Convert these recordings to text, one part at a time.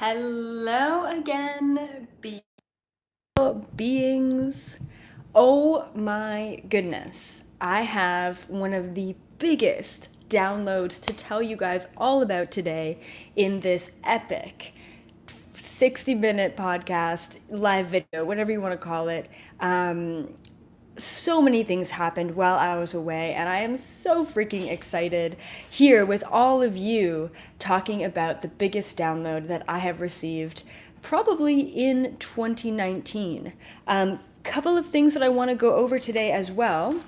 Hello again, beautiful beings. Oh my goodness. I have one of the biggest downloads to tell you guys all about today in this epic 60-minute podcast, live video, whatever you want to call it. So many things happened while I was away, and I am so freaking excited here with all of you talking about the biggest download that I have received probably in 2019. Couple of things that I want to go over today as well.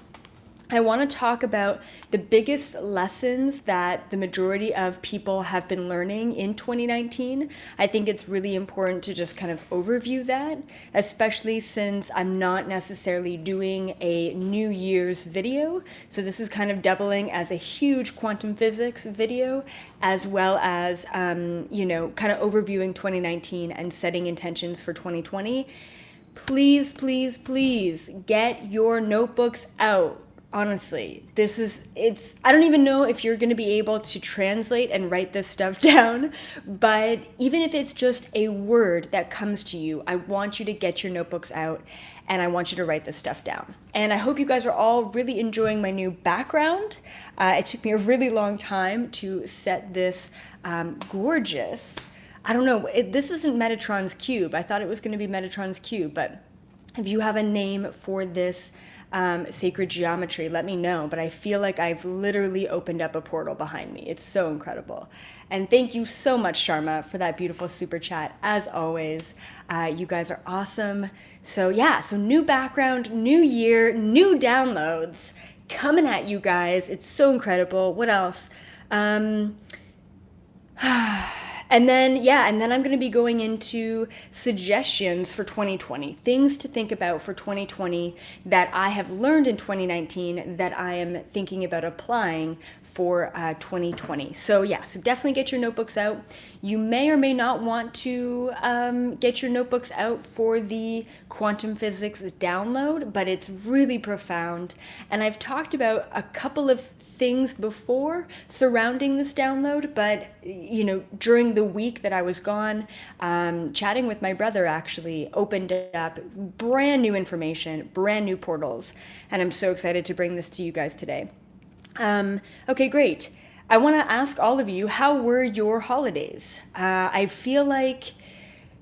I want to talk about the biggest lessons that the majority of people have been learning in 2019. I think it's really important to just kind of overview that, especially since I'm not necessarily doing a New Year's video. So this is kind of doubling as a huge quantum physics video, as well as, kind of overviewing 2019 and setting intentions for 2020. Please, please, please get your notebooks out. Honestly, I don't even know if you're going to be able to translate and write this stuff down, but even if it's just a word that comes to you, I want you to get your notebooks out and I want you to write this stuff down. And I hope you guys are all really enjoying my new background. It took me a really long time to set this gorgeous, I don't know, this isn't Metatron's cube. I thought it was going to be Metatron's cube, but if you have a name for this sacred geometry, let me know. But I feel like I've literally opened up a portal behind me. It's so incredible. And thank you so much, Sharma, for that beautiful super chat. As always, you guys are awesome. So new background, new year, new downloads coming at you guys. It's so incredible. What else? And then I'm going to be going into suggestions for 2020, things to think about for 2020 that I have learned in 2019 that I am thinking about applying for 2020. So definitely get your notebooks out. You may or may not want to get your notebooks out for the quantum physics download, but it's really profound. And I've talked about a couple of things before surrounding this download, but during the week that I was gone, chatting with my brother actually opened up brand new information, brand new portals, and I'm so excited to bring this to you guys today. Okay, great. I want to ask all of you, how were your holidays? I feel like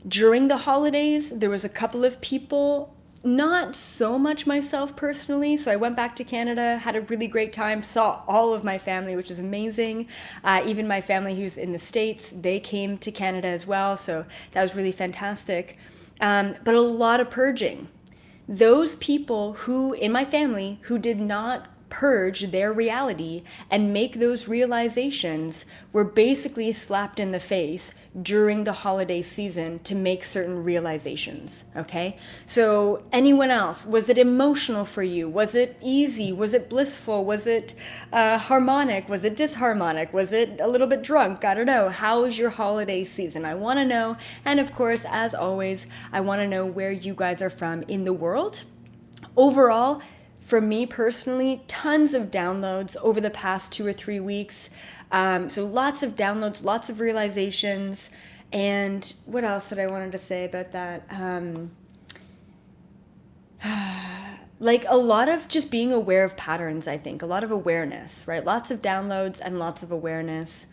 during the holidays there was a couple of people, not so much myself personally. So I went back to Canada, had a really great time, saw all of my family, which is amazing. Even my family who's in the States, they came to Canada as well. So that was really fantastic. But a lot of purging. Those people who, in my family, who did not purge their reality and make those realizations were basically slapped in the face during the holiday season to make certain realizations, okay? So anyone else, was it emotional for you? Was it easy? Was it blissful? Was it harmonic? Was it disharmonic? Was it a little bit drunk? I don't know. How was your holiday season? I want to know. And of course, as always, I want to know where you guys are from in the world. Overall, for me personally, tons of downloads over the past 2 or 3 weeks. So lots of downloads, lots of realizations. And what else did I wanted to say about that? Like a lot of just being aware of patterns, I think. A lot of awareness, right? Lots of downloads and lots of awareness.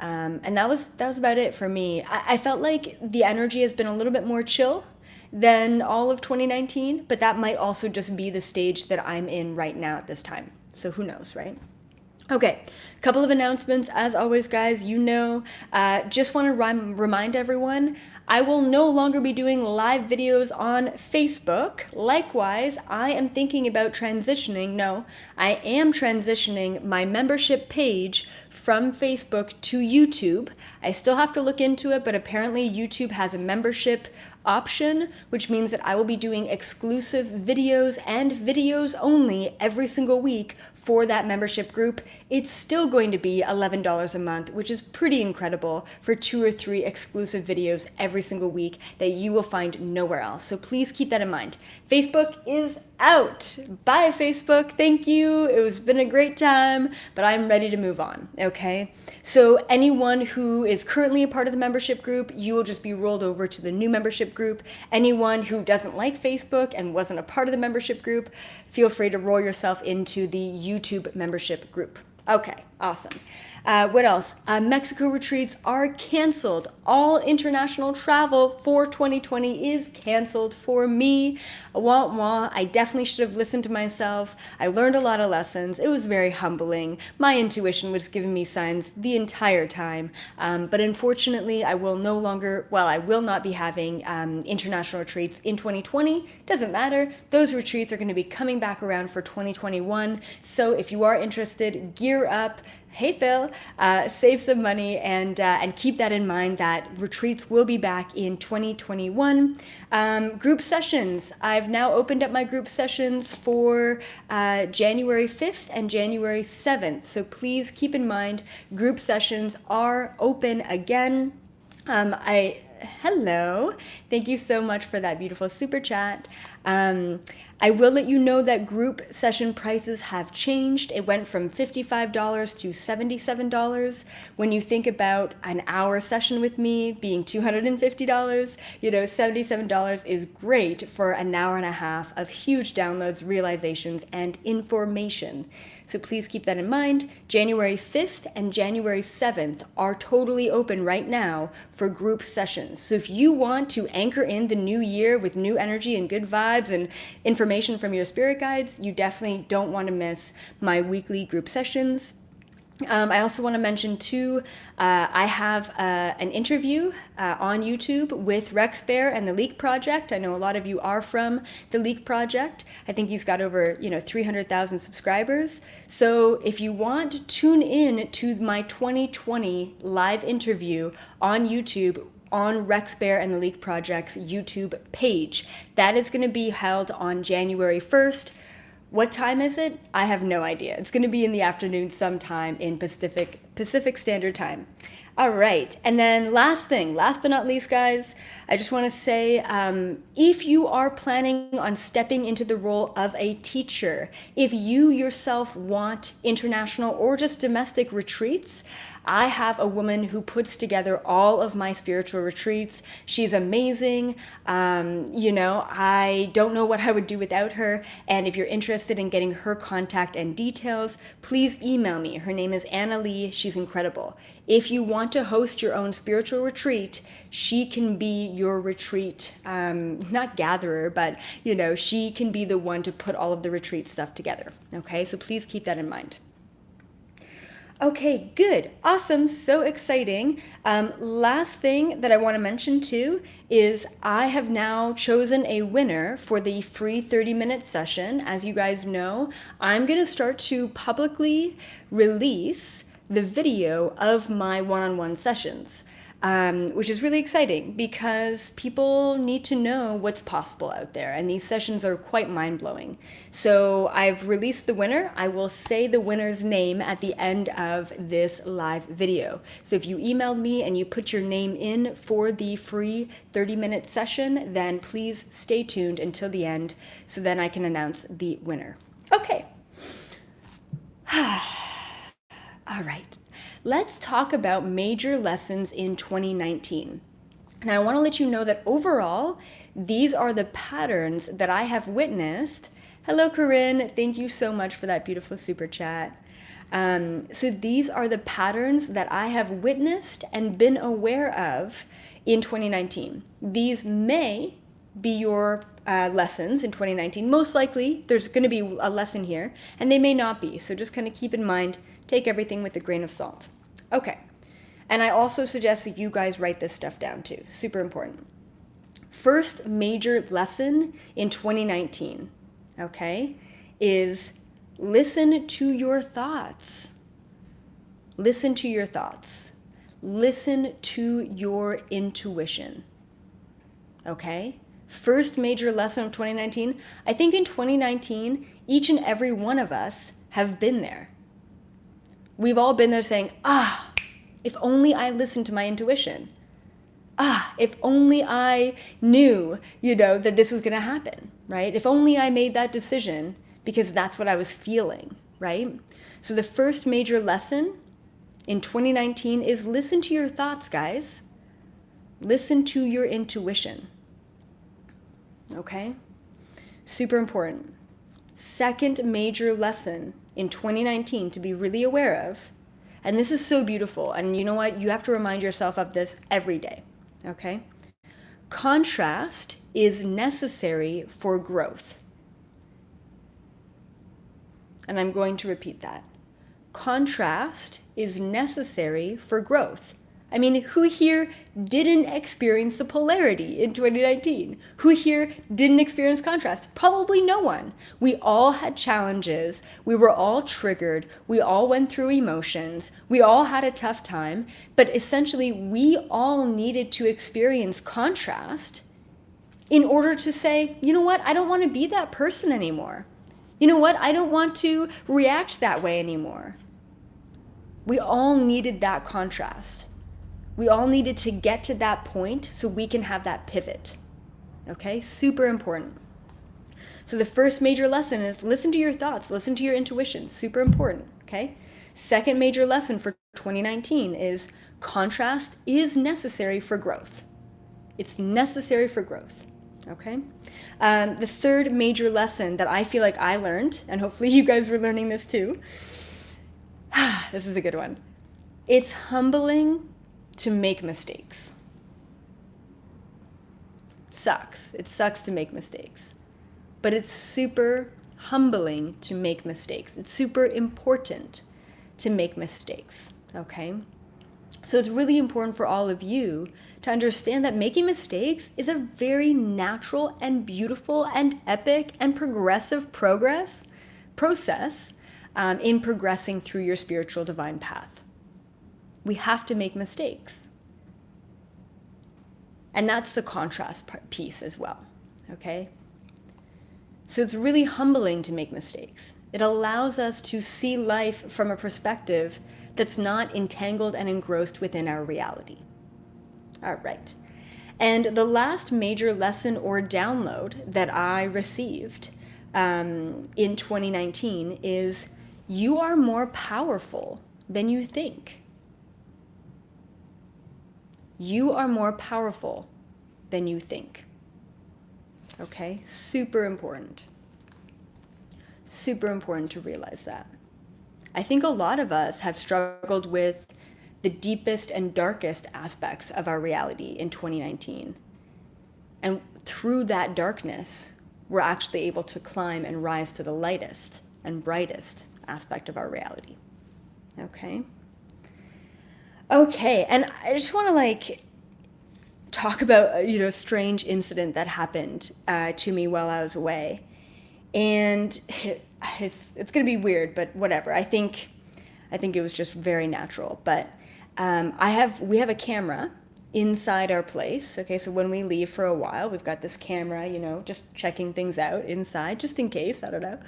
And that was about it for me. I felt like the energy has been a little bit more chill than all of 2019, but that might also just be the stage that I'm in right now at this time. So who knows, right? Okay, a couple of announcements. As always, guys, just want to remind everyone, I will no longer be doing live videos on Facebook. Likewise, I am thinking about I am transitioning my membership page from Facebook to YouTube. I still have to look into it, but apparently YouTube has a membership option, which means that I will be doing exclusive videos and videos only every single week for that membership group. It's still going to be $11 a month, which is pretty incredible for 2 or 3 exclusive videos every single week that you will find nowhere else. So please keep that in mind. Facebook is out. Bye, Facebook. Thank you. It's been a great time, but I'm ready to move on. Okay. So anyone who is currently a part of the membership group, you will just be rolled over to the new membership group. Anyone who doesn't like Facebook and wasn't a part of the membership group, feel free to roll yourself into the YouTube membership group. Okay, awesome. What else? Mexico retreats are canceled. All international travel for 2020 is canceled for me. Wah wah. I definitely should have listened to myself. I learned a lot of lessons. It was very humbling. My intuition was giving me signs the entire time. But unfortunately, I will not be having international retreats in 2020. Doesn't matter. Those retreats are going to be coming back around for 2021. So if you are interested, gear up. Hey Phil, save some money and keep that in mind that retreats will be back in 2021. Group sessions. I've now opened up my group sessions for January 5th and January 7th. So please keep in mind group sessions are open again. Hello. Thank you so much for that beautiful super chat. I will let you know that group session prices have changed. It went from $55 to $77. When you think about an hour session with me being $250, $77 is great for an hour and a half of huge downloads, realizations, and information. So please keep that in mind. January 5th and January 7th are totally open right now for group sessions. So if you want to anchor in the new year with new energy and good vibes and information from your spirit guides, you definitely don't want to miss my weekly group sessions. I also want to mention too, I have an interview on YouTube with Rex Bear and the Leak Project. I know a lot of you are from the Leak Project. I think he's got over 300,000 subscribers. So if you want, tune in to my 2020 live interview on YouTube on Rex Bear and the Leak Project's YouTube page. That is going to be held on January 1st. What time is it? I have no idea. It's going to be in the afternoon sometime in Pacific Standard Time. All right. And then last but not least, guys, I just want to say, if you are planning on stepping into the role of a teacher, if you yourself want international or just domestic retreats, I have a woman who puts together all of my spiritual retreats. She's amazing. I don't know what I would do without her. And if you're interested in getting her contact and details, please email me. Her name is Anna Lee. She's incredible. If you want to host your own spiritual retreat, she can be your retreat, not gatherer, but, she can be the one to put all of the retreat stuff together. Okay, so please keep that in mind. Okay, good. Awesome. So exciting. Last thing that I want to mention too is I have now chosen a winner for the free 30-minute session. As you guys know, I'm going to start to publicly release the video of my one-on-one sessions. Which is really exciting because people need to know what's possible out there, and these sessions are quite mind-blowing. So I've released the winner. I will say the winner's name at the end of this live video. So if you emailed me and you put your name in for the free 30-minute session, then please stay tuned until the end so then I can announce the winner. Okay. All right. Let's talk about major lessons in 2019. And I want to let you know that overall, these are the patterns that I have witnessed. Hello, Corinne. Thank you so much for that beautiful super chat. So these are the patterns that I have witnessed and been aware of in 2019. These may be your lessons in 2019. Most likely, there's going to be a lesson here, and they may not be. So just kind of keep in mind, take everything with a grain of salt. Okay. And I also suggest that you guys write this stuff down too. Super important. First major lesson in 2019, okay, is listen to your thoughts. Listen to your thoughts. Listen to your intuition. Okay? First major lesson of 2019. I think in 2019, each and every one of us have been there. We've all been there saying, if only I listened to my intuition. If only I knew, that this was going to happen. right? If only I made that decision because that's what I was feeling, right? So the first major lesson in 2019 is listen to your thoughts, guys. Listen to your intuition. Okay? Super important. Second major lesson in 2019 to be really aware of, and this is so beautiful, and you know what? You have to remind yourself of this every day. Okay? Contrast is necessary for growth. And I'm going to repeat that. Contrast is necessary for growth. I mean, who here didn't experience the polarity in 2019? Who here didn't experience contrast? Probably no one. We all had challenges. We were all triggered. We all went through emotions. We all had a tough time. But essentially, we all needed to experience contrast in order to say, you know what? I don't want to be that person anymore. You know what? I don't want to react that way anymore. We all needed that contrast. We all needed to get to that point so we can have that pivot. Okay? Super important. So the first major lesson is listen to your thoughts, listen to your intuition. Super important. Okay? Second major lesson for 2019 is contrast is necessary for growth. It's necessary for growth. Okay? The third major lesson that I feel like I learned, and hopefully you guys were learning this too. This is a good one. It's humbling to make mistakes. It sucks to make mistakes. But it's super humbling to make mistakes. It's super important to make mistakes, okay? So it's really important for all of you to understand that making mistakes is a very natural and beautiful and epic and progressive process in progressing through your spiritual divine path. We have to make mistakes. And that's the contrast piece as well, okay? So it's really humbling to make mistakes. It allows us to see life from a perspective that's not entangled and engrossed within our reality. All right. And the last major lesson or download that I received in 2019 is you are more powerful than you think. You are more powerful than you think. Okay? Super important. Super important to realize that. I think a lot of us have struggled with the deepest and darkest aspects of our reality in 2019. And through that darkness, we're actually able to climb and rise to the lightest and brightest aspect of our reality. Okay? Okay, and I just want to talk about a strange incident that happened to me while I was away. And it's going to be weird, but whatever. I think it was just very natural. But we have a camera inside our place. Okay, so when we leave for a while, we've got this camera, just checking things out inside, just in case. I don't know.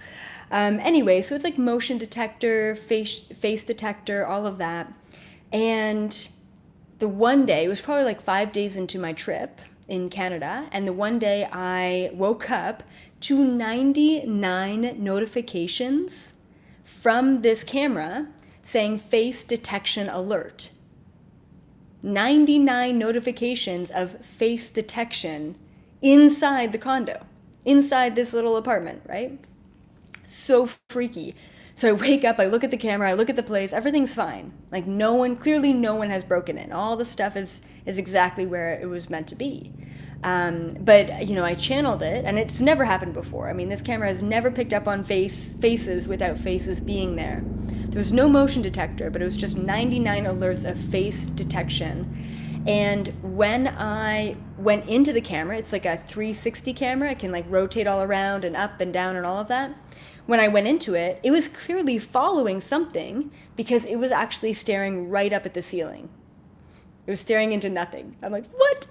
Anyway, so it's like motion detector, face detector, all of that. And the one day, it was probably 5 days into my trip in Canada, and the one day I woke up to 99 notifications from this camera saying face detection alert. 99 notifications of face detection inside the condo, inside this little apartment, right? So freaky. So I wake up, I look at the camera, I look at the place, everything's fine. Clearly no one has broken in. All the stuff is exactly where it was meant to be. But I channeled it, and it's never happened before. I mean, this camera has never picked up on faces without faces being there. There was no motion detector, but it was just 99 alerts of face detection. And when I went into the camera, it's like a 360 camera. It can rotate all around and up and down and all of that. When I went into it, it was clearly following something because it was actually staring right up at the ceiling. It was staring into nothing. I'm like, what?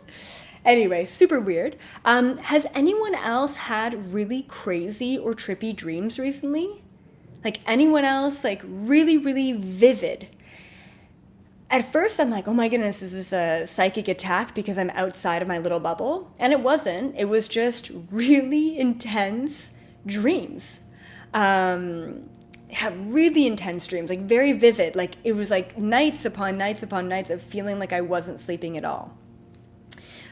Anyway, super weird. Has anyone else had really crazy or trippy dreams recently? Anyone else, really, really vivid? at first I'm like, oh my goodness, is this a psychic attack because I'm outside of my little bubble? And it wasn't. It was just really intense dreams. Had really intense dreams, like very vivid. Like it was like nights upon nights upon nights of feeling like I wasn't sleeping at all.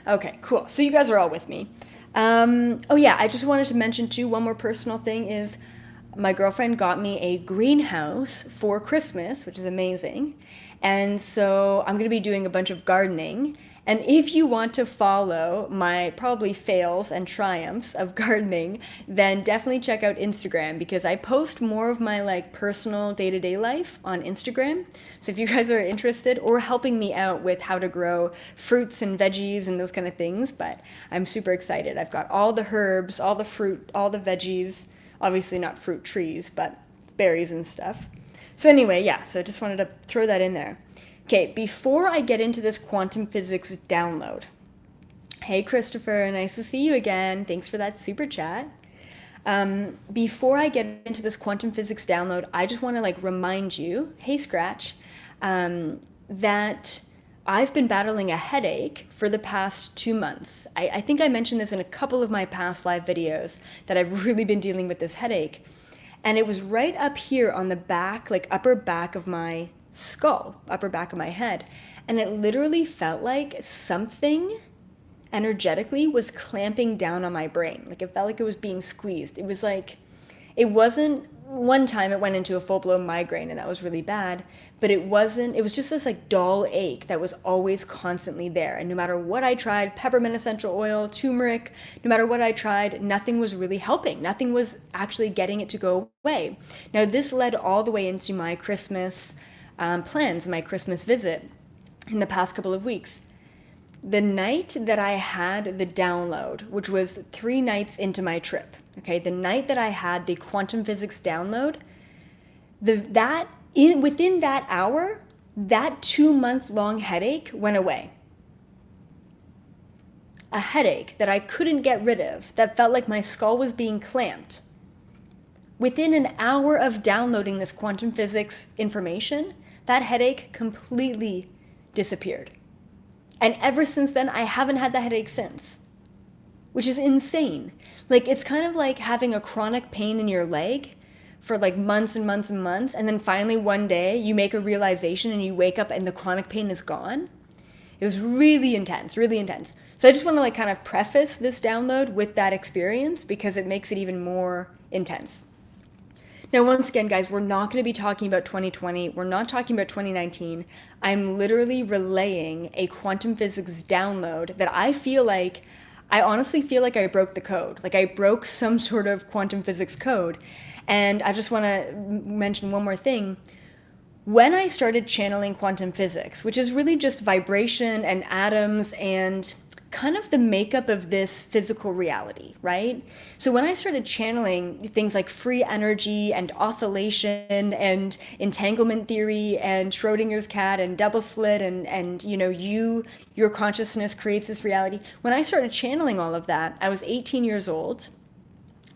Okay, cool. So you guys are all with me. Oh yeah, I just wanted to mention too, one more personal thing is my girlfriend got me a greenhouse for Christmas, which is amazing. And so I'm going to be doing a bunch of gardening. And if you want to follow my probably fails and triumphs of gardening, then definitely check out Instagram because I post more of my like personal day-to-day life on Instagram. So if you guys are interested or helping me out with how to grow fruits and veggies and those kind of things, but I'm super excited. I've got all the herbs, all the fruit, all the veggies, obviously not fruit trees, but berries and stuff. So anyway, yeah, so I just wanted to throw that in there. Okay, before I get into this quantum physics download, hey Christopher, nice to see you again. Thanks for that super chat. Before I get into this quantum physics download, I just want to like remind you, hey Scratch, that I've been battling a headache for the past 2 months. I think I mentioned this in a couple of my past live videos that I've really been dealing with this headache. And it was right up here on the back, like upper back of my skull, upper back of my head. And it literally felt like something energetically was clamping down on my brain. Like it felt like it was being squeezed. It was like, it wasn't, one time it went into a full-blown migraine and that was really bad, but it was just this like dull ache that was always constantly there. And no matter what I tried, peppermint essential oil, turmeric, no matter what I tried, nothing was really helping. Nothing was actually getting it to go away. Now this led all the way into my Christmas plans, my Christmas visit in the past couple of weeks. The night that I had the download, which was 3 nights into my trip, okay, the night that I had the quantum physics download, within that hour, that 2-month-long headache went away. A headache that I couldn't get rid of, that felt like my skull was being clamped. Within an hour of downloading this quantum physics information, that headache completely disappeared. And ever since then, I haven't had that headache since, which is insane. Like, it's kind of like having a chronic pain in your leg for like months and months and months, and then finally one day you make a realization and you wake up and the chronic pain is gone. It was really intense, really intense. So I just want to like kind of preface this download with that experience because it makes it even more intense. Now, once again, guys, we're not going to be talking about 2020. We're not talking about 2019. I'm literally relaying a quantum physics download that I honestly feel like I broke the code. Like I broke some sort of quantum physics code. And I just want to mention one more thing. When I started channeling quantum physics, which is really just vibration and atoms and kind of the makeup of this physical reality, right? So when I started channeling things like free energy and oscillation and entanglement theory and Schrodinger's cat and double slit and you know, your consciousness creates this reality. When I started channeling all of that, I was 18 years old.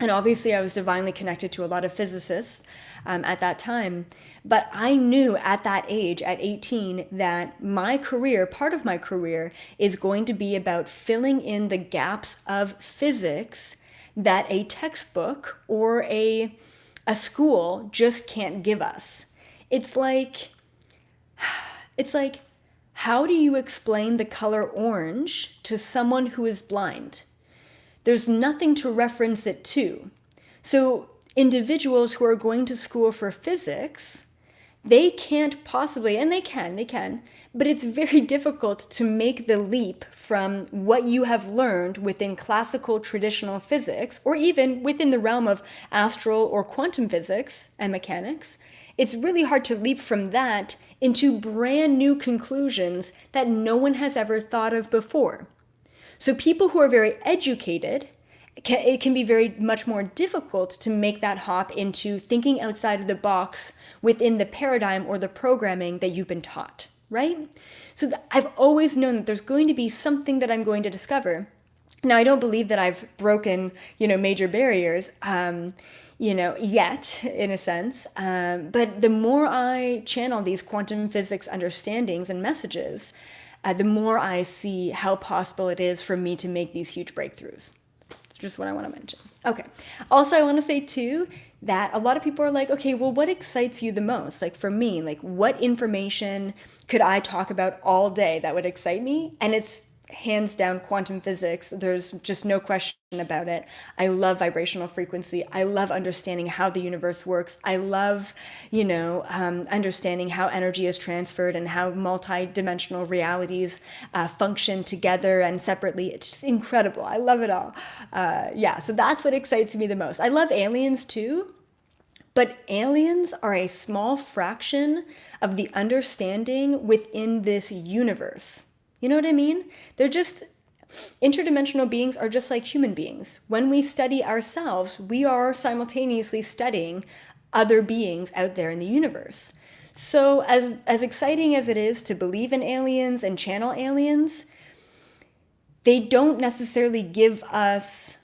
And obviously I was divinely connected to a lot of physicists at that time. But I knew at that age, at 18, that my career, part of my career, is going to be about filling in the gaps of physics that a textbook or a school just can't give us. It's like, how do you explain the color orange to someone who is blind? There's nothing to reference it to. So individuals who are going to school for physics, they can't possibly, and they can, but it's very difficult to make the leap from what you have learned within classical traditional physics, or even within the realm of astral or quantum physics and mechanics. It's really hard to leap from that into brand new conclusions that no one has ever thought of before. So people who are very educated, it can be very much more difficult to make that hop into thinking outside of the box within the paradigm or the programming that you've been taught, right? So I've always known that there's going to be something that I'm going to discover Now, I don't believe that I've broken, major barriers, yet, in a sense. But the more I channel these quantum physics understandings and messages, the more I see how possible it is for me to make these huge breakthroughs. It's just what I want to mention. Okay. Also, I want to say too that a lot of people are like, okay, well, what excites you the most? Like for me, like what information could I talk about all day that would excite me? And it's hands down quantum physics. There's just no question about it. I love vibrational frequency. I love understanding how the universe works. I love, understanding how energy is transferred and how multi-dimensional realities function together and separately. It's just incredible. I love it all. So that's what excites me the most. I love aliens too. But aliens are a small fraction of the understanding within this universe. You know what I mean? They're just, interdimensional beings are just like human beings. When we study ourselves, we are simultaneously studying other beings out there in the universe. So as exciting as it is to believe in aliens and channel aliens, they don't necessarily give us,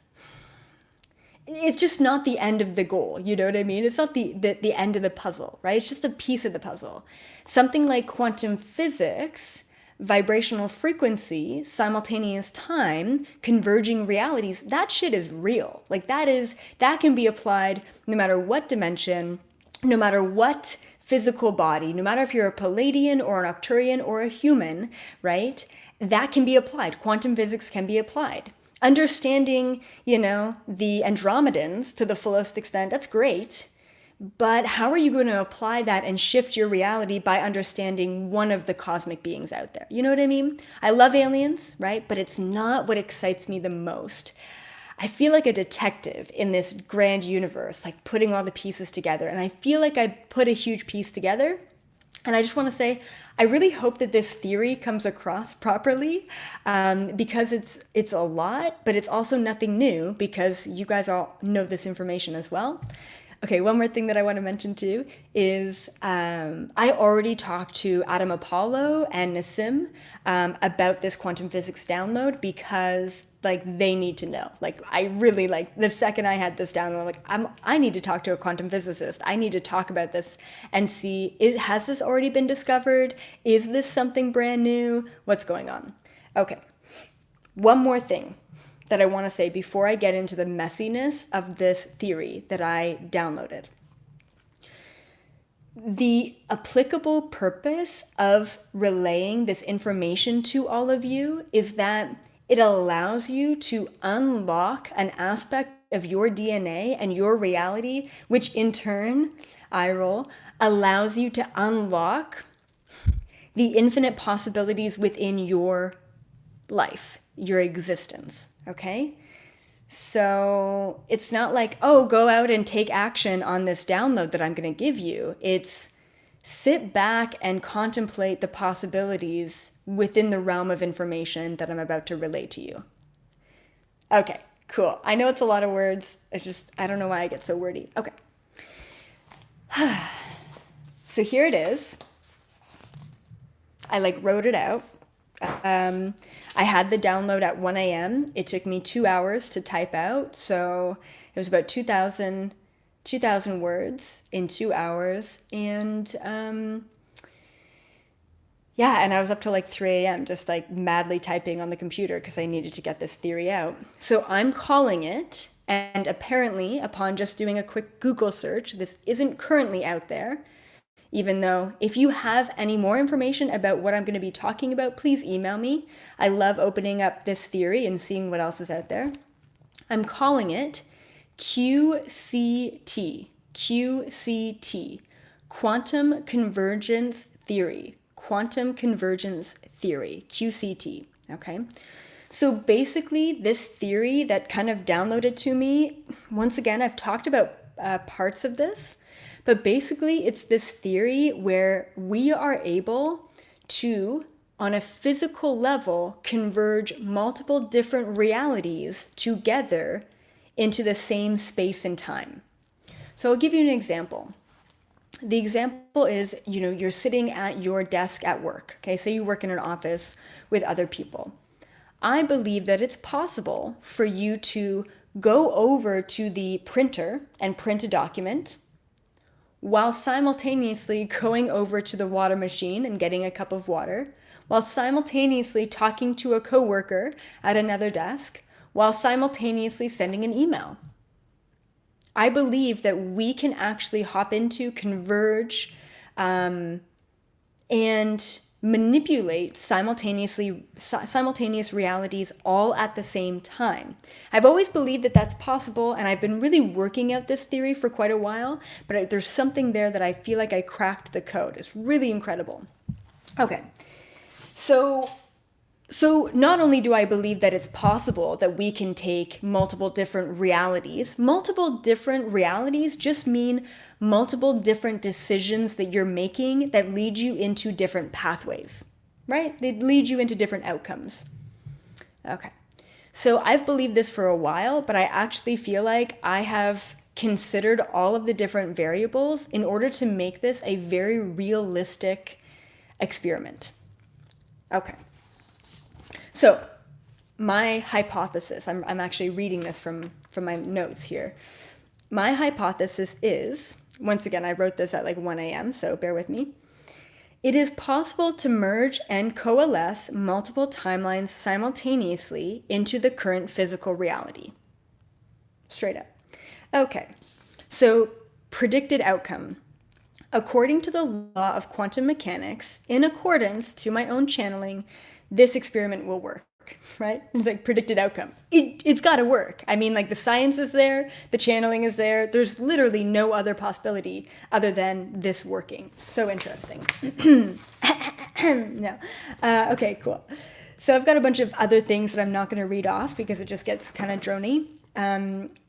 it's just not the end of the goal. You know what I mean? It's not the end of the puzzle, right? It's just a piece of the puzzle. Something like quantum physics, vibrational frequency, simultaneous time, converging realities, that shit is real. Like that can be applied no matter what dimension, no matter what physical body, no matter if you're a Palladian or an Arcturian or a human, right? That can be applied. Quantum physics can be applied. Understanding, the Andromedans to the fullest extent, that's great. But how are you going to apply that and shift your reality by understanding one of the cosmic beings out there? You know what I mean? I love aliens, right? But it's not what excites me the most. I feel like a detective in this grand universe, like putting all the pieces together. And I feel like I put a huge piece together. And I just want to say, I really hope that this theory comes across properly, because it's a lot, but it's also nothing new because you guys all know this information as well. Okay, one more thing that I want to mention too is I already talked to Adam Apollo and Nassim about this quantum physics download because they need to know. I really the second I had this download, I need to talk to a quantum physicist. I need to talk about this and see, has this already been discovered? Is this something brand new? What's going on? Okay, one more thing that I want to say before I get into the messiness of this theory that I downloaded. The applicable purpose of relaying this information to all of you is that it allows you to unlock an aspect of your DNA and your reality, which in turn, allows you to unlock the infinite possibilities within your life, your existence. Okay? So it's not like, oh, go out and take action on this download that I'm going to give you. It's sit back and contemplate the possibilities within the realm of information that I'm about to relay to you. Okay, cool. I know it's a lot of words. I don't know why I get so wordy. Okay. So here it is. I wrote it out. I had the download at 1 a.m. It took me 2 hours to type out. So it was about 2,000 words in 2 hours. And and I was up till 3 a.m. just madly typing on the computer because I needed to get this theory out. So I'm calling it. And apparently, upon just doing a quick Google search, this isn't currently out there. Even though if you have any more information about what I'm going to be talking about, please email me. I love opening up this theory and seeing what else is out there. I'm calling it QCT, Quantum Convergence Theory, QCT, okay? So basically this theory that kind of downloaded to me, once again, I've talked about parts of this, but basically it's this theory where we are able to, on a physical level, converge multiple different realities together into the same space and time. So I'll give you an example. The example is, you're sitting at your desk at work. Okay, say you work in an office with other people. I believe that it's possible for you to go over to the printer and print a document while simultaneously going over to the water machine and getting a cup of water, while simultaneously talking to a coworker at another desk, while simultaneously sending an email. I believe that we can actually hop into, converge, and manipulate simultaneous realities all at the same time. I've always believed that that's possible, and I've been really working out this theory for quite a while, but there's something there that I feel like I cracked the code. It's really incredible. Okay, so not only do I believe that it's possible that we can take multiple different realities just mean multiple different decisions that you're making that lead you into different pathways, right? They lead you into different outcomes. Okay, so I've believed this for a while, but I actually feel like I have considered all of the different variables in order to make this a very realistic experiment. Okay. So my hypothesis, I'm actually reading this from my notes here. My hypothesis is, once again, I wrote this at like 1 a.m., so bear with me. It is possible to merge and coalesce multiple timelines simultaneously into the current physical reality. Straight up. Okay, so predicted outcome. According to the law of quantum mechanics, in accordance to my own channeling, this experiment will work, right? It's like predicted outcome. It's got to work. I mean, like the science is there, the channeling is there. There's literally no other possibility other than this working. So interesting. No. Okay, cool. So I've got a bunch of other things that I'm not going to read off because it just gets kind of drony.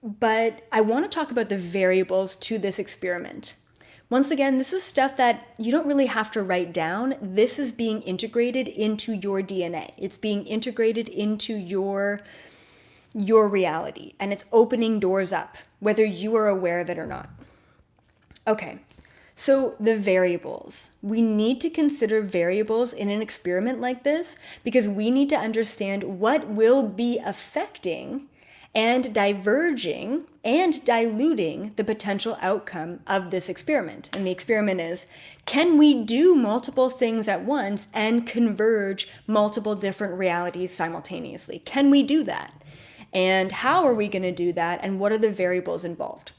But I want to talk about the variables to this experiment. Once again, this is stuff that you don't really have to write down. This is being integrated into your DNA. It's being integrated into your reality, and it's opening doors up, whether you are aware of it or not. Okay, so the variables. We need to consider variables in an experiment like this because we need to understand what will be affecting and diverging and diluting the potential outcome of this experiment. And the experiment is, can we do multiple things at once and converge multiple different realities simultaneously? Can we do that? And how are we going to do that? And what are the variables involved?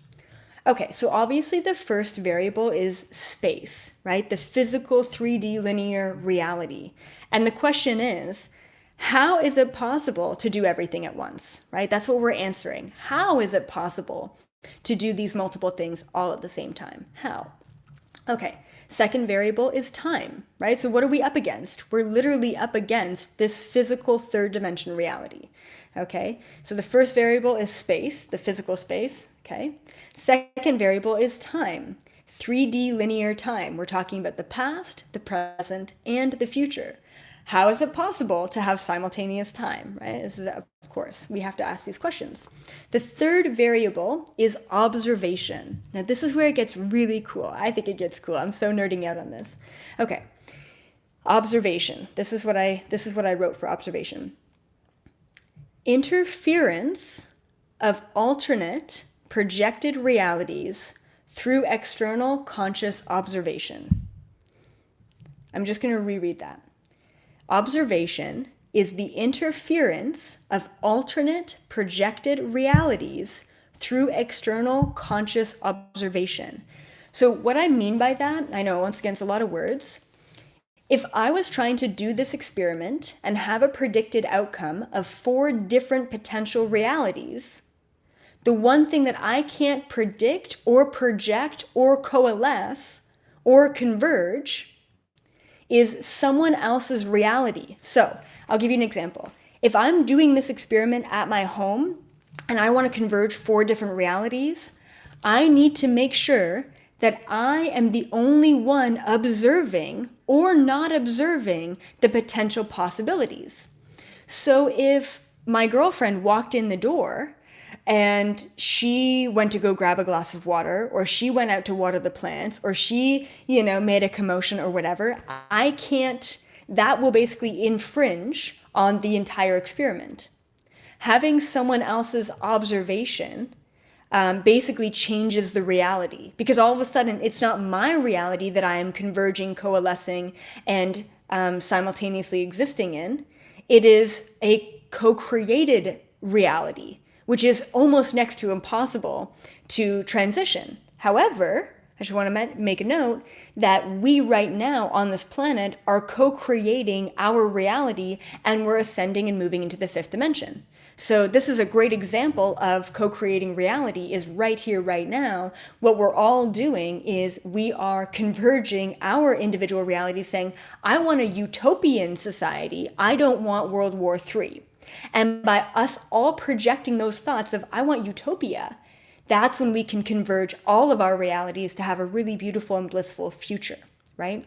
Okay, so obviously the first variable is space, right? The physical 3D linear reality. And the question is, how is it possible to do everything at once, right? That's what we're answering. How is it possible to do these multiple things all at the same time? How? Okay, second variable is time, right? So what are we up against? We're literally up against this physical third dimension reality, okay? So the first variable is space, the physical space, okay? Second variable is time, 3D linear time. We're talking about the past, the present, and the future. How is it possible to have simultaneous time, right? This is, of course, we have to ask these questions. The third variable is observation. Now, this is where it gets really cool. I think it gets cool. I'm so nerding out on this. Okay, observation. This is what I wrote for observation. Interference of alternate projected realities through external conscious observation. I'm just going to reread that. Observation is the interference of alternate projected realities through external conscious observation. So what I mean by that, I know once again it's a lot of words. If I was trying to do this experiment and have a predicted outcome of 4 different potential realities, the one thing that I can't predict or project or coalesce or converge is someone else's reality. So I'll give you an example. If I'm doing this experiment at my home and I want to converge 4 different realities, I need to make sure that I am the only one observing or not observing the potential possibilities. So if my girlfriend walked in the door and she went to go grab a glass of water, or she went out to water the plants, or she, made a commotion or whatever, that will basically infringe on the entire experiment. Having someone else's observation basically changes the reality, because all of a sudden it's not my reality that I am converging, coalescing, and simultaneously existing in. It is a co-created reality, which is almost next to impossible to transition. However, I just want to make a note that we right now on this planet are co-creating our reality, and we're ascending and moving into the fifth dimension. So this is a great example of co-creating reality is right here, right now. What we're all doing is we are converging our individual realities, saying, I want a utopian society. I don't want World War III. And by us all projecting those thoughts of, I want utopia, that's when we can converge all of our realities to have a really beautiful and blissful future, right?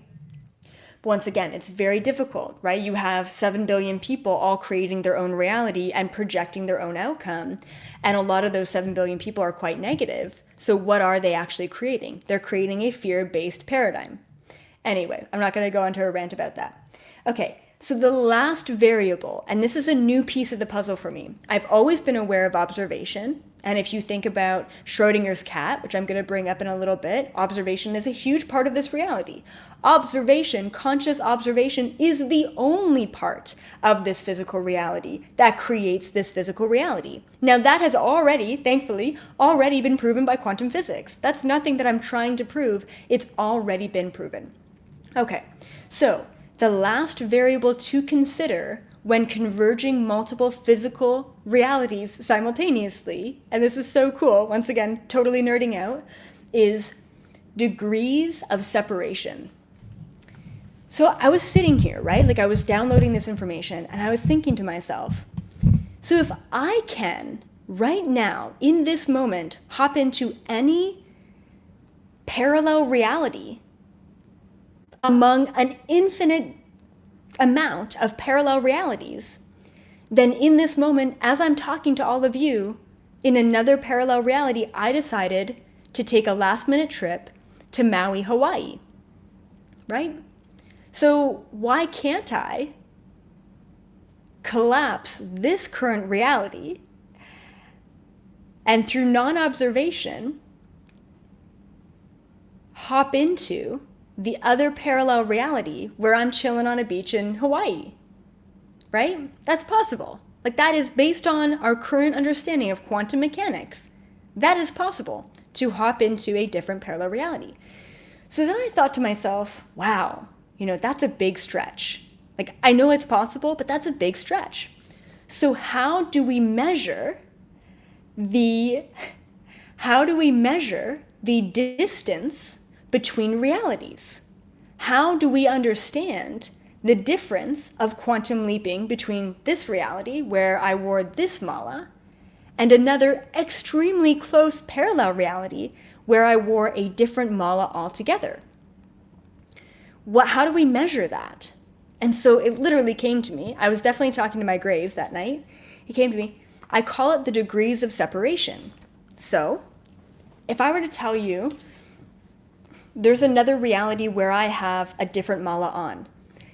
But once again, it's very difficult, right? You have 7 billion people all creating their own reality and projecting their own outcome. And a lot of those 7 billion people are quite negative. So what are they actually creating? They're creating a fear-based paradigm. Anyway, I'm not going to go into a rant about that. Okay, so the last variable, and this is a new piece of the puzzle for me. I've always been aware of observation. And if you think about Schrodinger's cat, which I'm going to bring up in a little bit, observation is a huge part of this reality. Observation, conscious observation, is the only part of this physical reality that creates this physical reality. Now that has already, thankfully, already been proven by quantum physics. That's nothing that I'm trying to prove. It's already been proven. Okay, so the last variable to consider when converging multiple physical realities simultaneously, and this is so cool, once again, totally nerding out, is degrees of separation. So I was sitting here, right? Like I was downloading this information and I was thinking to myself, so if I can, right now, in this moment, hop into any parallel reality among an infinite amount of parallel realities, then in this moment, as I'm talking to all of you, in another parallel reality, I decided to take a last-minute trip to Maui, Hawaii, right? So why can't I collapse this current reality and through non-observation hop into the other parallel reality where I'm chilling on a beach in Hawaii, right? That's possible. Like that is based on our current understanding of quantum mechanics. That is possible to hop into a different parallel reality. So then I thought to myself, wow, that's a big stretch. Like I know it's possible, but that's a big stretch. So how do we measure the distance between realities? How do we understand the difference of quantum leaping between this reality where I wore this mala and another extremely close parallel reality where I wore a different mala altogether? How do we measure that? And so it literally came to me. I was definitely talking to my grays that night. It came to me. I call it the degrees of separation. So if I were to tell you there's another reality where I have a different mala on,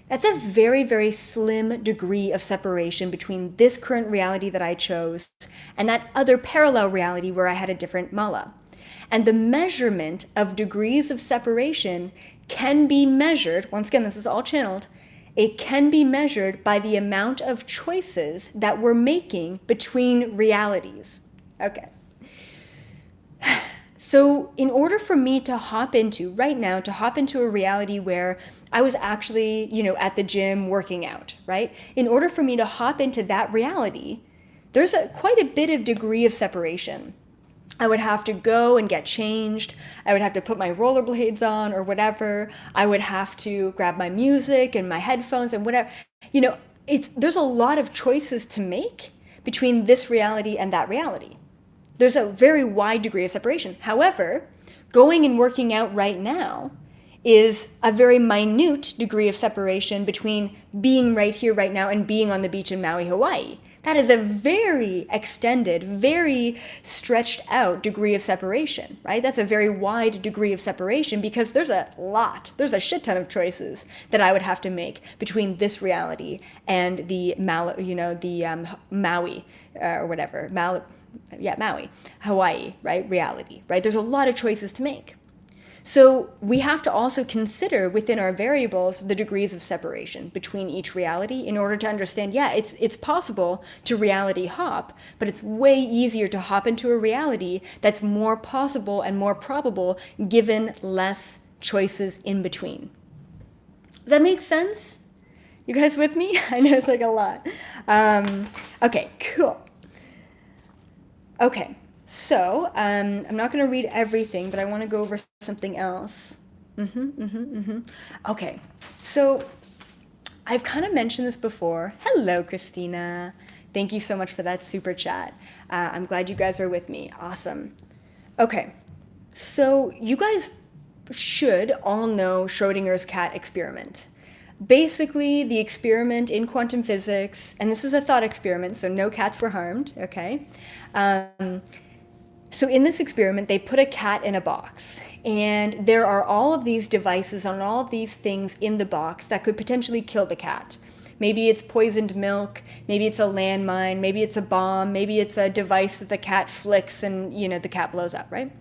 that's a very, very slim degree of separation between this current reality that I chose and that other parallel reality where I had a different mala. And the measurement of degrees of separation can be measured, once again, this is all channeled, it can be measured by the amount of choices that we're making between realities. Okay. So in order for me to hop into a reality where I was actually, at the gym working out, right? In order for me to hop into that reality, there's quite a bit of degree of separation. I would have to go and get changed. I would have to put my rollerblades on or whatever. I would have to grab my music and my headphones and whatever. There's a lot of choices to make between this reality and that reality. There's a very wide degree of separation. However, going and working out right now is a very minute degree of separation between being right here, right now, and being on the beach in Maui, Hawaii. That is a very extended, very stretched out degree of separation, right? That's a very wide degree of separation because there's a shit ton of choices that I would have to make between this reality and the Maui or whatever, Maui, Hawaii, right? Reality, right? There's a lot of choices to make. So we have to also consider within our variables the degrees of separation between each reality in order to understand, yeah, it's possible to reality hop, but it's way easier to hop into a reality that's more possible and more probable given less choices in between. Does that make sense? You guys with me? I know it's like a lot. Okay, cool. Okay. So, I'm not going to read everything, but I want to go over something else. Okay, so I've kind of mentioned this before. Hello, Christina. Thank you so much for that super chat. I'm glad you guys are with me. Awesome. Okay, so you guys should all know Schrodinger's cat experiment. Basically, the experiment in quantum physics, and this is a thought experiment, so no cats were harmed, okay? So in this experiment, they put a cat in a box, and there are all of these devices and all of these things in the box that could potentially kill the cat. Maybe it's poisoned milk, maybe it's a landmine, maybe it's a bomb, maybe it's a device that the cat flicks and, the cat blows up, right?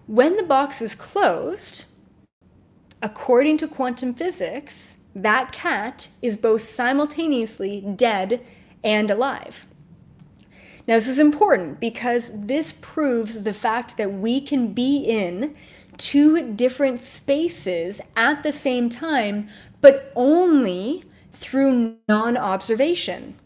When the box is closed, according to quantum physics, that cat is both simultaneously dead and alive. Now, this is important because this proves the fact that we can be in two different spaces at the same time, but only through non-observation.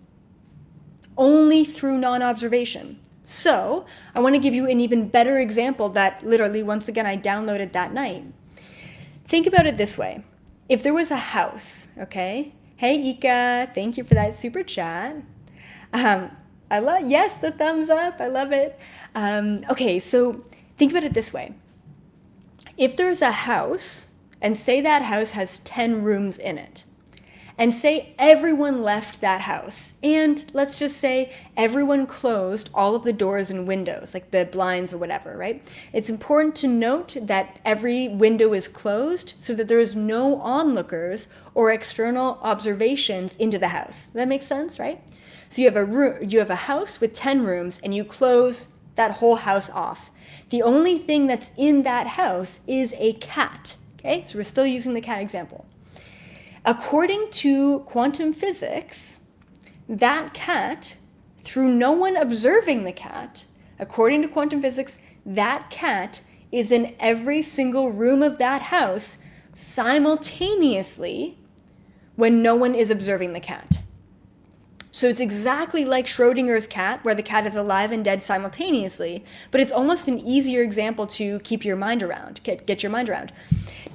Only through non-observation. So, I want to give you an even better example that literally, once again, I downloaded that night. Think about it this way. If there was a house, okay? Hey, Ika, thank you for that super chat. Yes, the thumbs up. I love it. Okay, so think about it this way. If there's a house, and say that house has 10 rooms in it, and say everyone left that house, and let's just say everyone closed all of the doors and windows, like the blinds or whatever, right? It's important to note that every window is closed so that there is no onlookers or external observations into the house. Does that make sense, right? So you have a house with 10 rooms and you close that whole house off. The only thing that's in that house is a cat. Okay, so we're still using the cat example. According to quantum physics, that cat, through no one observing the cat, according to quantum physics, that cat is in every single room of that house simultaneously when no one is observing the cat. So it's exactly like Schrodinger's cat, where the cat is alive and dead simultaneously, but it's almost an easier example to keep your mind around, get your mind around.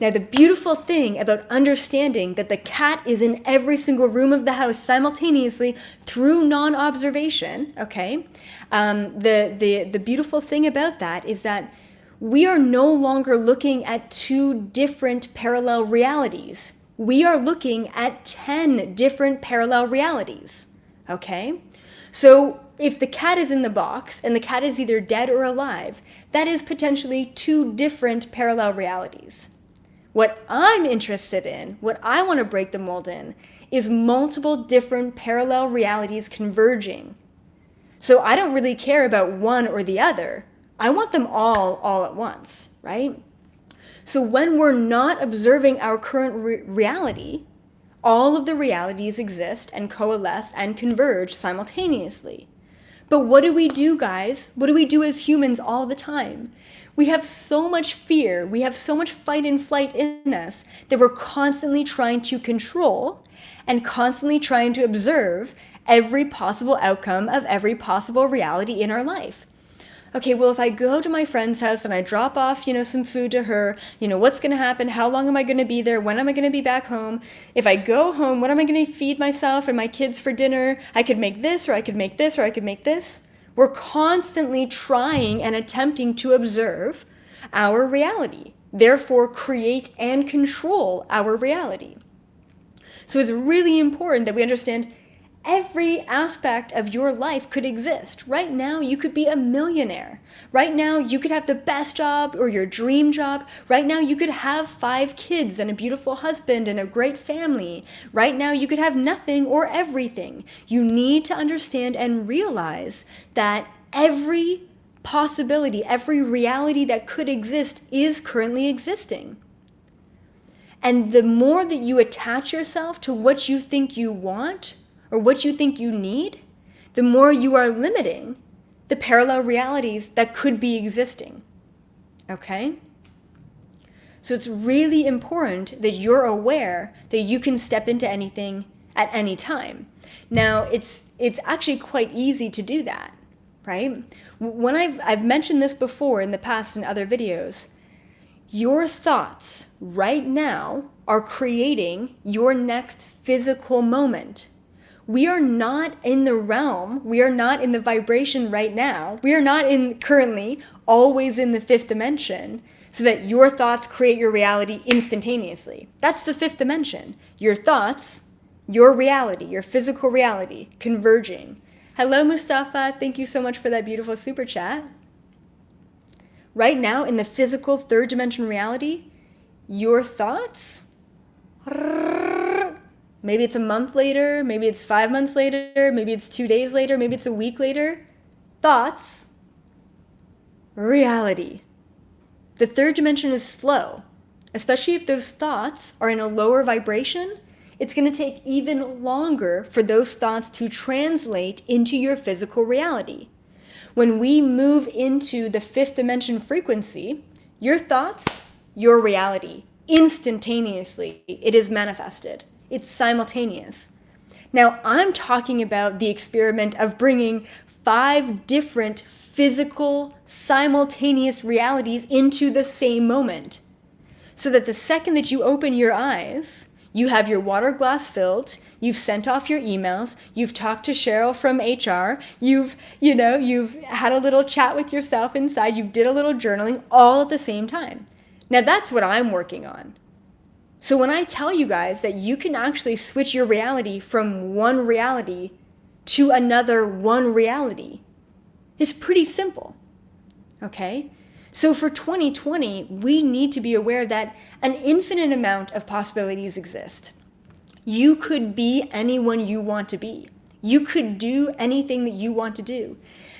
Now, the beautiful thing about understanding that the cat is in every single room of the house simultaneously through non-observation, okay? The beautiful thing about that is that we are no longer looking at two different parallel realities. We are looking at 10 different parallel realities. Okay? So if the cat is in the box and the cat is either dead or alive, that is potentially two different parallel realities. What I'm interested in, what I want to break the mold in, is multiple different parallel realities converging. So I don't really care about one or the other. I want them all at once, right? So when we're not observing our current reality, all of the realities exist and coalesce and converge simultaneously. But what do we do, guys? What do we do as humans all the time? We have so much fear, we have so much fight and flight in us that we're constantly trying to control and constantly trying to observe every possible outcome of every possible reality in our life. Okay, well, if I go to my friend's house and I drop off, some food to her, what's going to happen? How long am I going to be there? When am I going to be back home? If I go home, what am I going to feed myself and my kids for dinner? I could make this, or I could make this, or I could make this. We're constantly trying and attempting to observe our reality, therefore create and control our reality. So it's really important that we understand every aspect of your life could exist. Right now, you could be a millionaire. Right now, you could have the best job or your dream job. Right now, you could have 5 kids and a beautiful husband and a great family. Right now, you could have nothing or everything. You need to understand and realize that every possibility, every reality that could exist is currently existing. And the more that you attach yourself to what you think you want, or what you think you need, the more you are limiting the parallel realities that could be existing. Okay? So it's really important that you're aware that you can step into anything at any time. Now, it's actually quite easy to do that, right? When I've mentioned this before in the past in other videos, your thoughts right now are creating your next physical moment. We are not in the realm, we are not in the vibration right now, we are not currently always in the 5th dimension so that your thoughts create your reality instantaneously. That's the 5th dimension. Your thoughts, your reality, your physical reality, converging. Hello, Mustafa. Thank you so much for that beautiful super chat. Right now, in the physical 3rd dimension reality, your thoughts, maybe it's a month later, maybe it's 5 months later, maybe it's 2 days later, maybe it's a week later. Thoughts, reality. The 3rd dimension is slow, especially if those thoughts are in a lower vibration. It's going to take even longer for those thoughts to translate into your physical reality. When we move into the 5th dimension frequency, your thoughts, your reality, instantaneously, it is manifested. It's simultaneous. Now, I'm talking about the experiment of bringing 5 different physical, simultaneous realities into the same moment. So that the second that you open your eyes, you have your water glass filled, you've sent off your emails, you've talked to Cheryl from HR, you've had a little chat with yourself inside, you've did a little journaling all at the same time. Now, that's what I'm working on. So when I tell you guys that you can actually switch your reality from one reality to another one reality, it's pretty simple, okay? So for 2020, we need to be aware that an infinite amount of possibilities exist. You could be anyone you want to be. You could do anything that you want to do.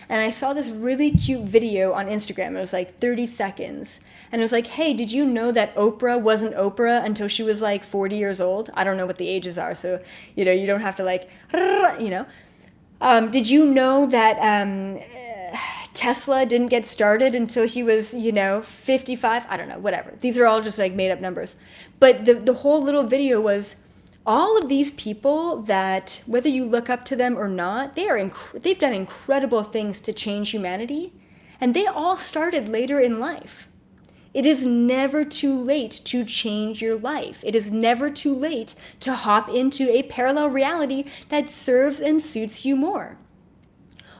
And I saw this really cute video on Instagram. It was like 30 seconds. And it was like, hey, did you know that Oprah wasn't Oprah until she was like 40 years old? I don't know what the ages are, so, you don't have to like, did you know that Tesla didn't get started until he was, 55? I don't know, whatever. These are all just like made up numbers. But the whole little video was all of these people that, whether you look up to them or not, they've done incredible things to change humanity. And they all started later in life. It is never too late to change your life. It is never too late to hop into a parallel reality that serves and suits you more.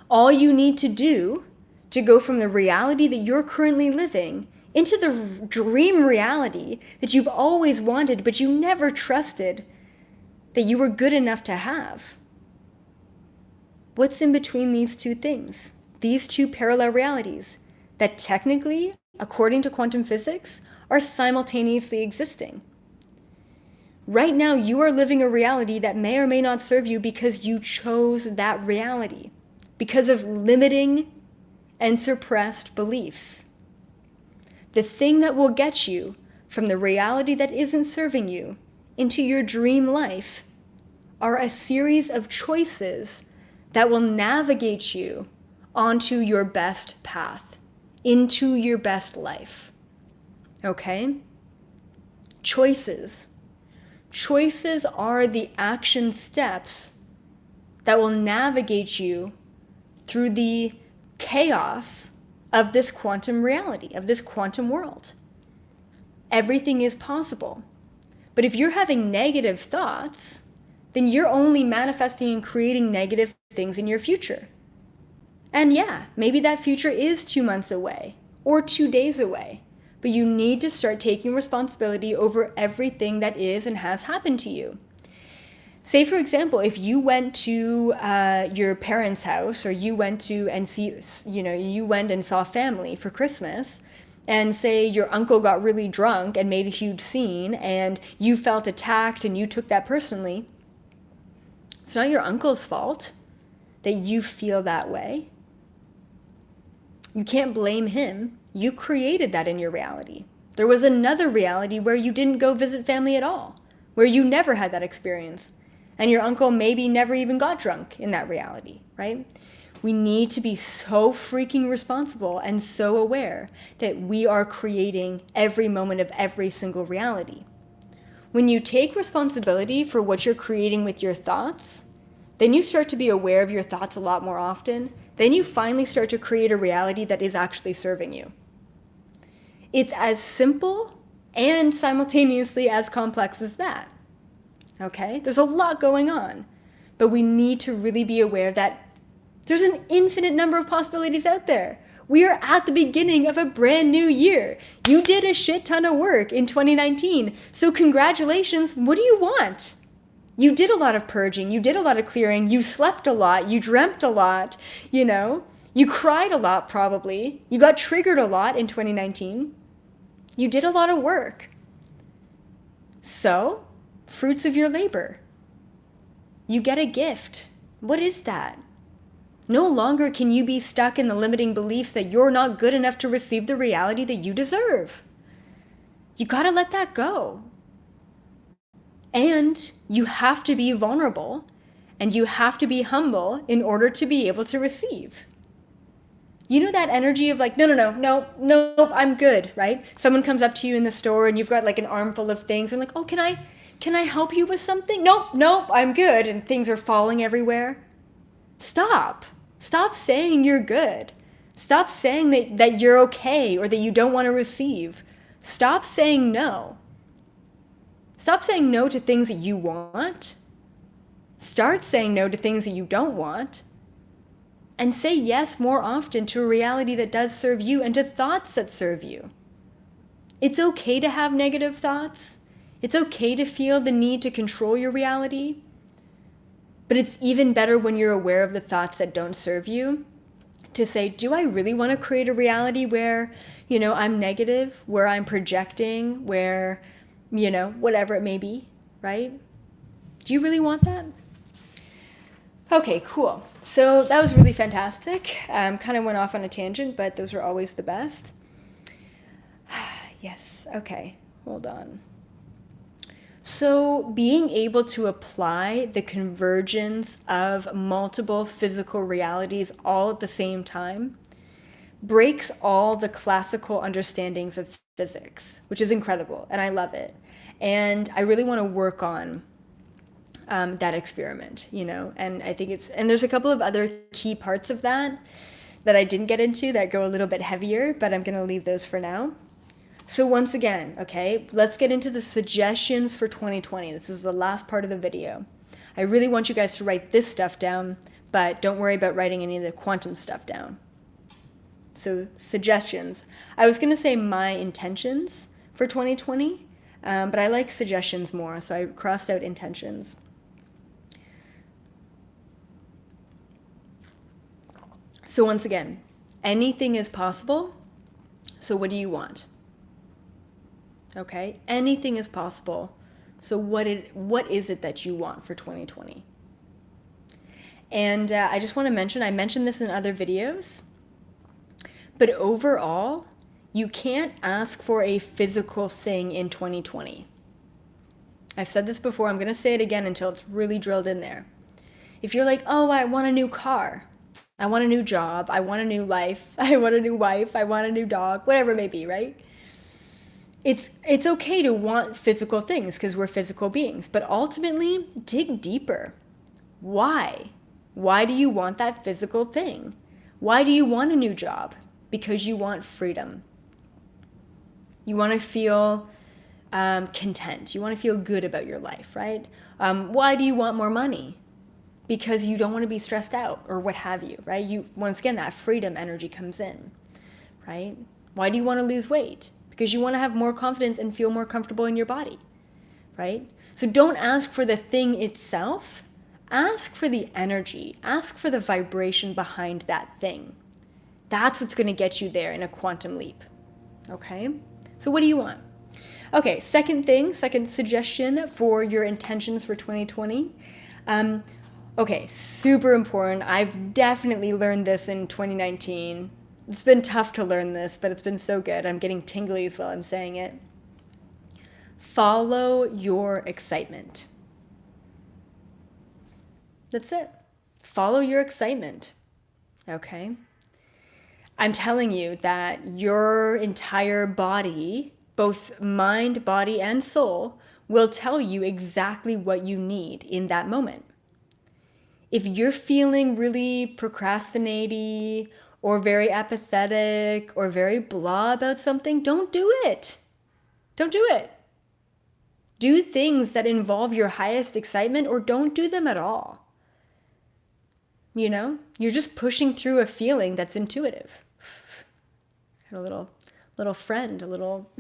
All you need to do to go from the reality that you're currently living into the dream reality that you've always wanted, but you never trusted that you were good enough to have. What's in between these two things? These two parallel realities that technically, according to quantum physics, are simultaneously existing. Right now, you are living a reality that may or may not serve you because you chose that reality, because of limiting and suppressed beliefs. The thing that will get you from the reality that isn't serving you into your dream life are a series of choices that will navigate you onto your best path, into your best life. Okay? Choices. Choices are the action steps that will navigate you through the chaos of this quantum reality, of this quantum world. Everything is possible. But if you're having negative thoughts, then you're only manifesting and creating negative things in your future. And yeah, maybe that future is 2 months away or 2 days away. but you need to start taking responsibility over everything that is and has happened to you. Say, for example, if you went to your parents' house, or you went and saw family for Christmas, and say your uncle got really drunk and made a huge scene, and you felt attacked and you took that personally, it's not your uncle's fault that you feel that way. You can't blame him. You created that in your reality. There was another reality where you didn't go visit family at all, where you never had that experience. And your uncle maybe never even got drunk in that reality, right? We need to be so freaking responsible and so aware that we are creating every moment of every single reality. When you take responsibility for what you're creating with your thoughts, then you start to be aware of your thoughts a lot more often. Then you finally start to create a reality that is actually serving you. It's as simple and simultaneously as complex as that. Okay? There's a lot going on, but we need to really be aware that there's an infinite number of possibilities out there. We are at the beginning of a brand new year. You did a shit ton of work in 2019, so congratulations. What do you want? You did a lot of purging, you did a lot of clearing, you slept a lot, you dreamt a lot, you cried a lot probably, you got triggered a lot in 2019. You did a lot of work. So, fruits of your labor. You get a gift. What is that? No longer can you be stuck in the limiting beliefs that you're not good enough to receive the reality that you deserve. You gotta let that go. And you have to be vulnerable, and you have to be humble in order to be able to receive. You know that energy of like, no, I'm good, right? Someone comes up to you in the store and you've got like an armful of things and like, oh, can I help you with something? Nope, I'm good. And things are falling everywhere. Stop saying you're good. Stop saying that you're okay or that you don't want to receive. Stop saying no. Stop saying no to things that you want. Start saying no to things that you don't want. And say yes more often to a reality that does serve you and to thoughts that serve you. It's okay to have negative thoughts. It's okay to feel the need to control your reality. But it's even better when you're aware of the thoughts that don't serve you to say, do I really want to create a reality where, I'm negative, where I'm projecting, where, whatever it may be, right? Do you really want that? Okay, cool. So that was really fantastic. Kind of went off on a tangent, but those are always the best. Yes, okay, hold on. So being able to apply the convergence of multiple physical realities all at the same time breaks all the classical understandings of physics, which is incredible, and I love it. And I really want to work on that experiment, and I think and there's a couple of other key parts of that I didn't get into that go a little bit heavier, but I'm going to leave those for now. So once again, okay, let's get into the suggestions for 2020. This is the last part of the video. I really want you guys to write this stuff down, but don't worry about writing any of the quantum stuff down. So suggestions. I was going to say my intentions for 2020, but I like suggestions more, so I crossed out intentions. So once again, anything is possible. So what do you want? Okay, anything is possible. So what is it that you want for 2020? And I just want to mention, I mentioned this in other videos, but overall, you can't ask for a physical thing in 2020. I've said this before, I'm going to say it again until it's really drilled in there. If you're like, oh, I want a new car, I want a new job, I want a new life, I want a new wife, I want a new dog, whatever it may be, right? It's okay to want physical things because we're physical beings, but ultimately, dig deeper. Why? Why do you want that physical thing? Why do you want a new job? Because you want freedom. You want to feel content. You want to feel good about your life, right? Why do you want more money? Because you don't want to be stressed out or what have you, right? Once again, that freedom energy comes in, right? Why do you want to lose weight? because you want to have more confidence and feel more comfortable in your body, right? So don't ask for the thing itself. Ask for the energy. Ask for the vibration behind that thing. That's what's going to get you there in a quantum leap. Okay? So what do you want? Okay, second suggestion for your intentions for 2020. Okay, super important. I've definitely learned this in 2019. It's been tough to learn this, but it's been so good. I'm getting tinglies while I'm saying it. Follow your excitement. That's it. Follow your excitement. Okay? I'm telling you that your entire body, both mind, body, and soul, will tell you exactly what you need in that moment. If you're feeling really procrastinating or very apathetic or very blah about something, don't do it. Don't do it. Do things that involve your highest excitement or don't do them at all. You know, you're just pushing through a feeling that's intuitive. A little friend, a little,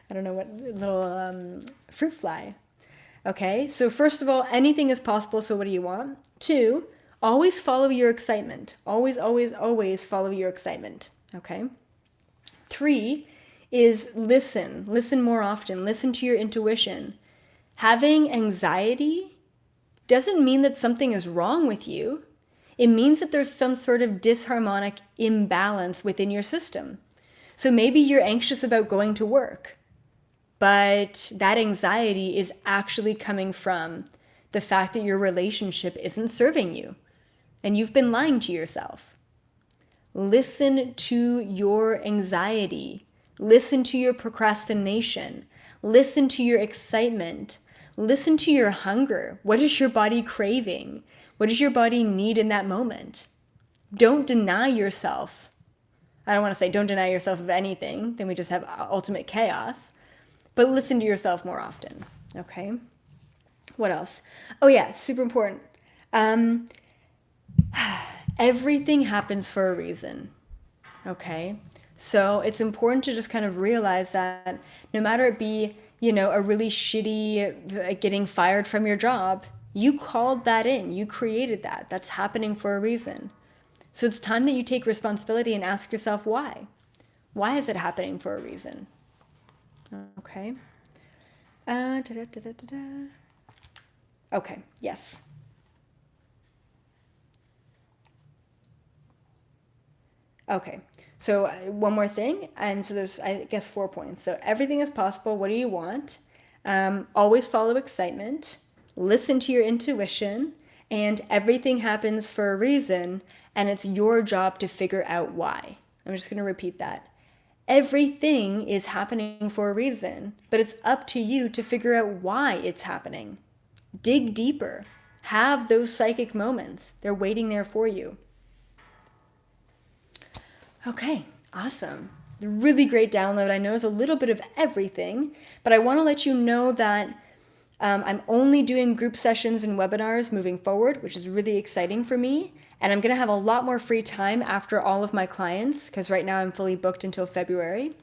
I don't know what, little fruit fly. Okay, so first of all, anything is possible, so what do you want? 2, always follow your excitement. Always, always, always follow your excitement. Okay? 3 is listen. Listen more often. Listen to your intuition. Having anxiety doesn't mean that something is wrong with you. It means that there's some sort of disharmonic imbalance within your system. So maybe you're anxious about going to work, but that anxiety is actually coming from the fact that your relationship isn't serving you and you've been lying to yourself. Listen to your anxiety. Listen to your procrastination. Listen to your excitement. Listen to your hunger. What is your body craving? What does your body need in that moment? Don't deny yourself. I don't want to say don't deny yourself of anything, then we just have ultimate chaos. But listen to yourself more often, okay? What else? Oh yeah, super important. Everything happens for a reason, okay? So it's important to just kind of realize that no matter it be, you know, a really shitty getting fired from your job, you called that in, you created that. That's happening for a reason. So it's time that you take responsibility and ask yourself why. Why is it happening for a reason? Okay. Okay, yes. Okay, so one more thing, and so there's, I guess, 4 points. So everything is possible. What do you want? Always follow excitement. Listen to your intuition, and everything happens for a reason, and it's your job to figure out why. I'm just going to repeat that. Everything is happening for a reason, but it's up to you to figure out why it's happening. Dig deeper. Have those psychic moments. They're waiting there for you. Okay, awesome. Really great download. I know it's a little bit of everything, but I want to let you know that I'm only doing group sessions and webinars moving forward, which is really exciting for me. And I'm going to have a lot more free time after all of my clients, because right now I'm fully booked until February.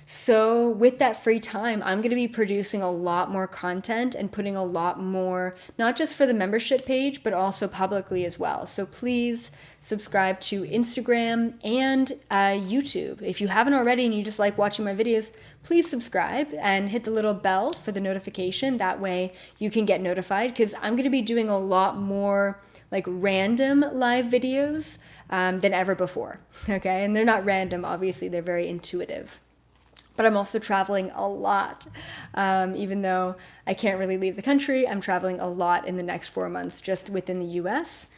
So with that free time, I'm going to be producing a lot more content and putting a lot more, not just for the membership page, but also publicly as well. So please subscribe to Instagram and YouTube. If you haven't already and you just like watching my videos, please subscribe and hit the little bell for the notification. That way you can get notified, because I'm going to be doing a lot more like random live videos than ever before. Okay, and they're not random, obviously, they're very intuitive. But I'm also traveling a lot. Even though I can't really leave the country, I'm traveling a lot in the next 4 months just within the US.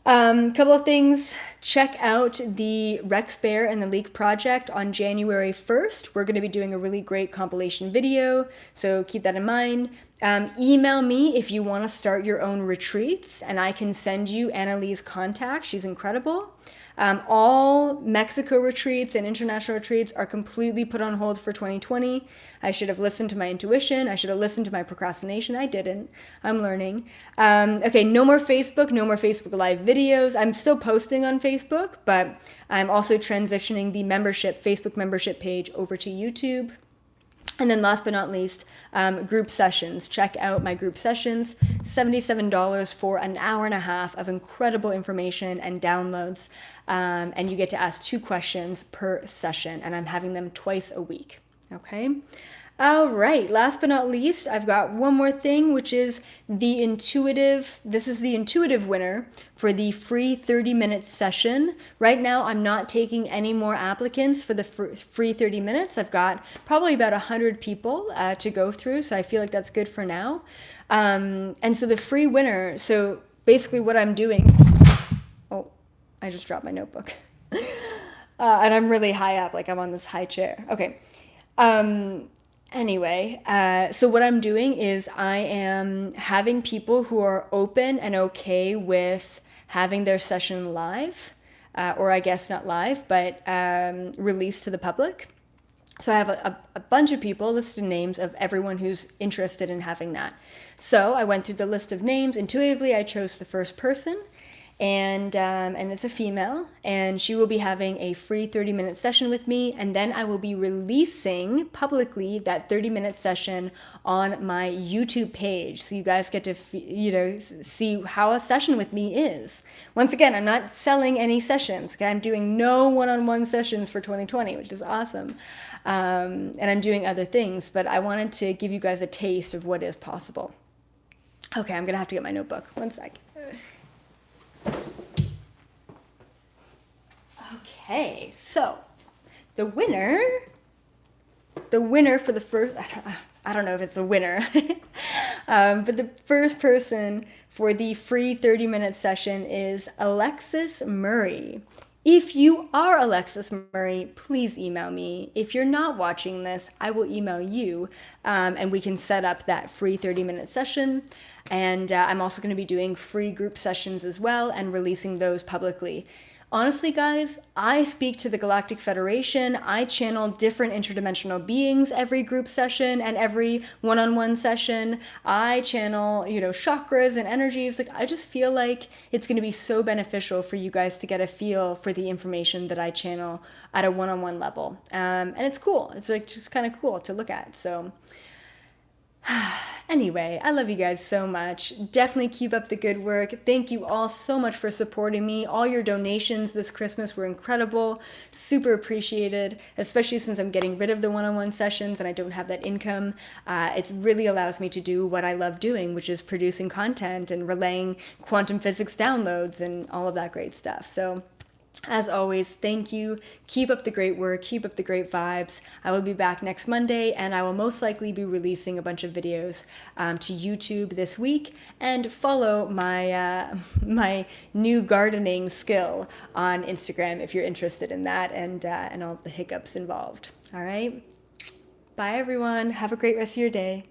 Couple of things. Check out the Rex Bear and the Leak Project on January 1st. We're going to be doing a really great compilation video, so keep that in mind. Email me if you want to start your own retreats, and I can send you Annalee's contact. She's incredible. All Mexico retreats and international retreats are completely put on hold for 2020. I should have listened to my intuition. I should have listened to my procrastination. I didn't. I'm learning. Okay, no more Facebook, no more Facebook Live videos. I'm still posting on Facebook, but I'm also transitioning the Facebook membership page over to YouTube. And then last but not least, group sessions. Check out my group sessions, $77 for an hour and a half of incredible information and downloads. And you get to ask 2 questions per session, and I'm having them twice a week. Okay. All right. Last but not least, I've got one more thing, which is this is the intuitive winner for the free 30-minute session. Right now, I'm not taking any more applicants for the free 30 minutes. I've got probably about 100 people to go through, so I feel like that's good for now. And so the free winner, so basically what I'm doing, oh, I just dropped my notebook. And I'm really high up, like I'm on this high chair. Okay. Anyway, so what I'm doing is I am having people who are open and okay with having their session live, or I guess not live, but released to the public. So I have a bunch of people, listed names of everyone who's interested in having that. So I went through the list of names. Intuitively, I chose the first person. And it's a female, and she will be having a free 30-minute session with me, and then I will be releasing publicly that 30-minute session on my YouTube page, so you guys get to see how a session with me is. Once again, I'm not selling any sessions. Okay? I'm doing no one-on-one sessions for 2020, which is awesome, and I'm doing other things, but I wanted to give you guys a taste of what is possible. Okay, I'm gonna have to get my notebook. One sec. Okay, so the winner for the first, I don't know if it's a winner, but the first person for the free 30-minute session is Alexis Murray. If you are Alexis Murray, please email me. If you're not watching this, I will email you, and we can set up that free 30-minute session. And I'm also going to be doing free group sessions as well and releasing those publicly. Honestly, guys, I speak to the Galactic Federation. I channel different interdimensional beings every group session and every one-on-one session. I channel, chakras and energies. Like, I just feel like it's going to be so beneficial for you guys to get a feel for the information that I channel at a one-on-one level. And it's cool. It's like just kind of cool to look at. So anyway, I love you guys so much. Definitely keep up the good work. Thank you all so much for supporting me. All your donations this Christmas were incredible. Super appreciated, especially since I'm getting rid of the one-on-one sessions and I don't have that income. It really allows me to do what I love doing, which is producing content and relaying quantum physics downloads and all of that great stuff. So as always, thank you. Keep up the great work. Keep up the great vibes. I will be back next Monday, and I will most likely be releasing a bunch of videos to YouTube this week. And follow my my new gardening skill on Instagram if you're interested in that and all of the hiccups involved. All right. Bye, everyone. Have a great rest of your day.